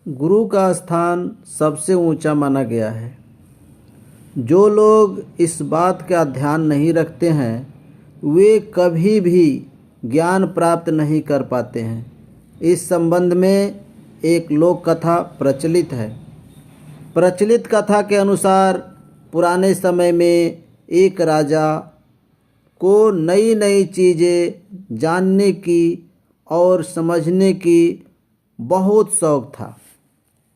गुरु का स्थान सबसे ऊंचा माना गया है। जो लोग इस बात का ध्यान नहीं रखते हैं वे कभी भी ज्ञान प्राप्त नहीं कर पाते हैं। इस संबंध में एक लोक कथा प्रचलित है। प्रचलित कथा के अनुसार पुराने समय में एक राजा को नई नई चीज़ें जानने की और समझने की बहुत शौक़ था।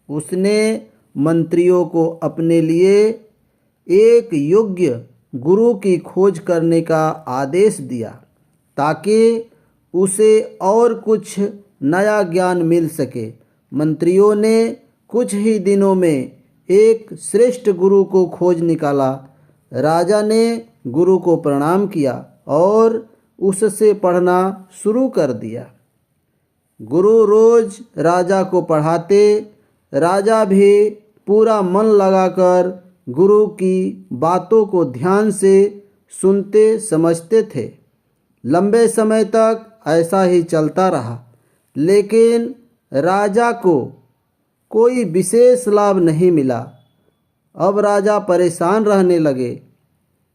उसने मंत्रियों को अपने लिए एक योग्य गुरु की खोज करने का आदेश दिया ताकि उसे और कुछ नया ज्ञान मिल सके। मंत्रियों ने कुछ ही दिनों में एक श्रेष्ठ गुरु को खोज निकाला। राजा ने गुरु को प्रणाम किया और उससे पढ़ना शुरू कर दिया। गुरु रोज राजा को पढ़ाते। राजा भी पूरा मन लगाकर गुरु की बातों को ध्यान से सुनते समझते थे। लंबे समय तक ऐसा ही चलता रहा, लेकिन राजा को कोई विशेष लाभ नहीं मिला। अब राजा परेशान रहने लगे।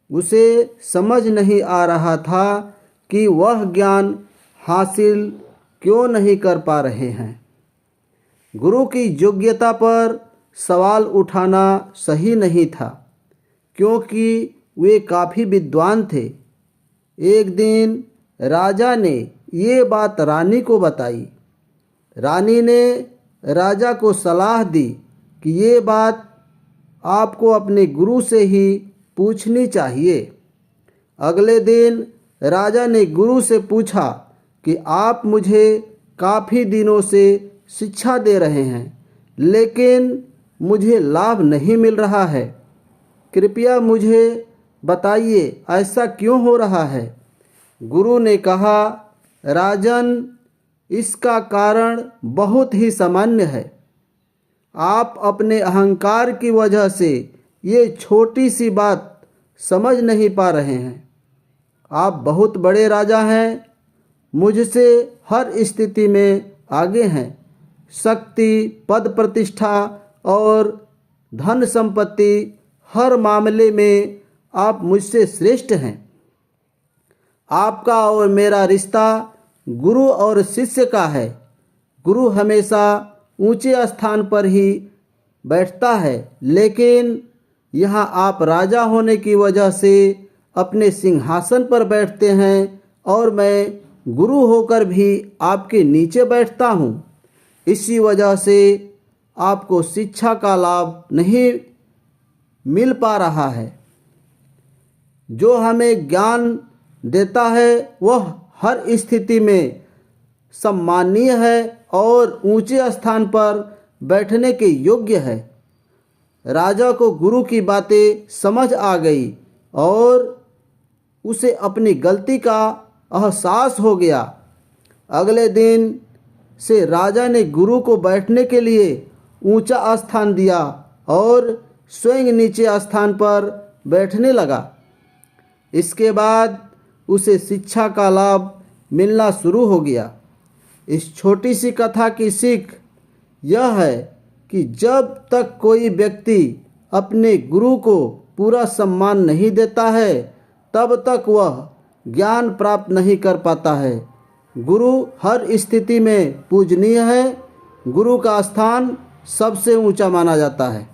उसे समझ नहीं आ रहा था कि वह ज्ञान हासिल क्यों नहीं कर पा रहे हैं। गुरु की योग्यता पर सवाल उठाना सही नहीं था, क्योंकि वे काफ़ी विद्वान थे। एक दिन राजा ने ये बात रानी को बताई। रानी ने राजा को सलाह दी कि ये बात आपको अपने गुरु से ही पूछनी चाहिए। अगले दिन राजा ने गुरु से पूछा कि आप मुझे काफ़ी दिनों से शिक्षा दे रहे हैं, लेकिन मुझे लाभ नहीं मिल रहा है। कृपया मुझे बताइए ऐसा क्यों हो रहा है। गुरु ने कहा, राजन, इसका कारण बहुत ही सामान्य है। आप अपने अहंकार की वजह से ये छोटी सी बात समझ नहीं पा रहे हैं। आप बहुत बड़े राजा हैं, मुझसे हर स्थिति में आगे हैं। शक्ति, पद प्रतिष्ठा और धन संपत्ति हर मामले में आप मुझसे श्रेष्ठ हैं। आपका और मेरा रिश्ता गुरु और शिष्य का है। गुरु हमेशा ऊंचे स्थान पर ही बैठता है, लेकिन यहाँ आप राजा होने की वजह से अपने सिंहासन पर बैठते हैं और मैं गुरु होकर भी आपके नीचे बैठता हूँ। इसी वजह से आपको शिक्षा का लाभ नहीं मिल पा रहा है। जो हमें ज्ञान देता है वह हर स्थिति में सम्मानीय है और ऊंचे स्थान पर बैठने के योग्य है। राजा को गुरु की बातें समझ आ गई और उसे अपनी गलती का एहसास हो गया। अगले दिन से राजा ने गुरु को बैठने के लिए ऊंचा स्थान दिया और स्वयं नीचे स्थान पर बैठने लगा। इसके बाद उसे शिक्षा का लाभ मिलना शुरू हो गया। इस छोटी सी कथा की सीख यह है कि जब तक कोई व्यक्ति अपने गुरु को पूरा सम्मान नहीं देता है, तब तक वह ज्ञान प्राप्त नहीं कर पाता है। गुरु हर स्थिति में पूजनीय है। गुरु का स्थान सबसे ऊंचा माना जाता है।